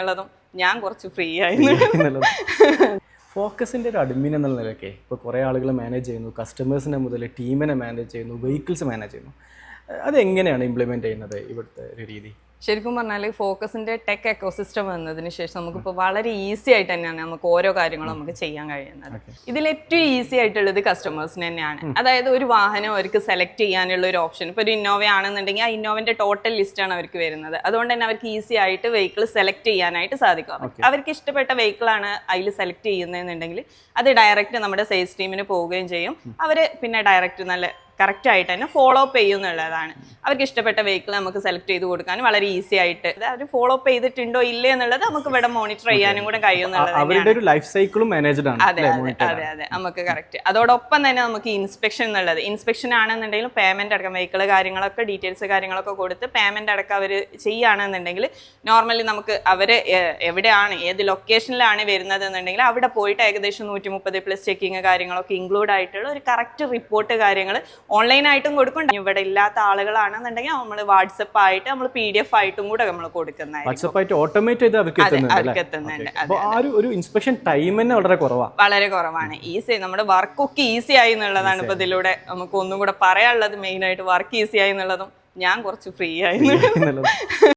എന്നുള്ളതും ഞാൻ കുറച്ച് ഫ്രീ ആയിരുന്നു. ഫോക്കസിൻ്റെ ഒരു അഡ്മിൻ എന്നുള്ള നിലയ്ക്ക് ഇപ്പോൾ കുറേ ആളുകൾ മാനേജ് ചെയ്യുന്നു, കസ്റ്റമേഴ്സിനെ മുതൽ ടീമിനെ മാനേജ് ചെയ്യുന്നു, വെഹിക്കിൾസ് മാനേജ് ചെയ്യുന്നു. അതെങ്ങനെയാണ് ഇംപ്ലിമെൻറ്റ് ചെയ്യുന്നത് ഇവിടുത്തെ ഒരു രീതി? ശരിക്കും പറഞ്ഞാൽ ഫോക്കസിന്റെ ടെക് എക്കോസിസ്റ്റം വന്നതിന് ശേഷം നമുക്കിപ്പോൾ വളരെ ഈസി ആയിട്ട് തന്നെയാണ് നമുക്ക് ഓരോ കാര്യങ്ങളും നമുക്ക് ചെയ്യാൻ കഴിയുന്നത്. ഇതിൽ ഏറ്റവും ഈസി ആയിട്ടുള്ളത് കസ്റ്റമേഴ്സിന് തന്നെയാണ്. അതായത് ഒരു വാഹനം അവർക്ക് സെലക്ട് ചെയ്യാനുള്ള ഒരു ഓപ്ഷൻ, ഇപ്പോൾ ഒരു ഇന്നോവ ആണെന്നുണ്ടെങ്കിൽ ആ ഇന്നോവന്റെ ടോട്ടൽ ലിസ്റ്റാണ് അവർക്ക് വരുന്നത്. അതുകൊണ്ട് തന്നെ അവർക്ക് ഈസി ആയിട്ട് വെഹിക്കിൾ സെലക്ട് ചെയ്യാനായിട്ട് സാധിക്കും. അവർക്ക് ഇഷ്ടപ്പെട്ട വെഹിക്കിളാണ് അതിൽ സെലക്ട് ചെയ്യുന്നതെന്നുണ്ടെങ്കിൽ അത് ഡയറക്റ്റ് നമ്മുടെ സെയിൽസ് ടീമിന് പോവുകയും ചെയ്യും. അവർ പിന്നെ ഡയറക്റ്റ് നല്ല കറക്റ്റായിട്ട് തന്നെ ഫോളോ അപ്പ് ചെയ്യുന്നുള്ളതാണ്. അവർക്ക് ഇഷ്ടപ്പെട്ട വെഹിക്കിൾ നമുക്ക് സെലക്ട് ചെയ്ത് കൊടുക്കാൻ വളരെ ഈസി ആയിട്ട് അവർ ഫോളോ അപ്പ് ചെയ്തിട്ടുണ്ടോ ഇല്ലേ എന്നുള്ളത് നമുക്ക് ഇവിടെ മോണിറ്റർ ചെയ്യാനും കൂടെ കഴിയുന്നുള്ളത്. അതെ അതെ അതെ നമുക്ക് കറക്റ്റ്. അതോടൊപ്പം തന്നെ നമുക്ക് ഇൻസ്പെക്ഷൻ എന്നുള്ളത്, ഇൻസ്പെക്ഷൻ ആണെന്നുണ്ടെങ്കിലും പേയ്മെന്റ് അടക്കം വെഹിക്കിൾ കാര്യങ്ങളൊക്കെ ഡീറ്റെയിൽസ് കാര്യങ്ങളൊക്കെ കൊടുത്ത് പേയ്മെന്റ് അടക്കം അവർ ചെയ്യുകയാണെന്നുണ്ടെങ്കിൽ നോർമലി നമുക്ക് അവർ എവിടെയാണ് ഏത് ലൊക്കേഷനിലാണ് വരുന്നത് എന്നുണ്ടെങ്കിൽ അവിടെ പോയിട്ട് ഏകദേശം 130+ ചെക്കിങ് കാര്യങ്ങളൊക്കെ ഇൻക്ലൂഡ് ആയിട്ടുള്ള ഒരു കറക്റ്റ് റിപ്പോർട്ട് കാര്യങ്ങൾ ഓൺലൈനായിട്ടും കൊടുക്കും. ഇവിടെ ഇല്ലാത്ത ആളുകളാണെന്നുണ്ടെങ്കിൽ നമ്മൾ വാട്സപ്പ് ആയിട്ട് നമ്മൾ PDF ആയിട്ടും കൂടെ നമ്മൾ കൊടുക്കുന്നതായിരിക്കും. വളരെ കുറവാണ്. ഈസി, നമ്മുടെ വർക്കൊക്കെ ഈസി ആയി എന്നുള്ളതാണ് ഇപ്പൊ ഇതിലൂടെ നമുക്ക് ഒന്നും കൂടെ പറയാനുള്ളത്. മെയിൻ ആയിട്ട് വർക്ക് ഈസി ആയി എന്നുള്ളതും ഞാൻ കുറച്ച് ഫ്രീ ആയി.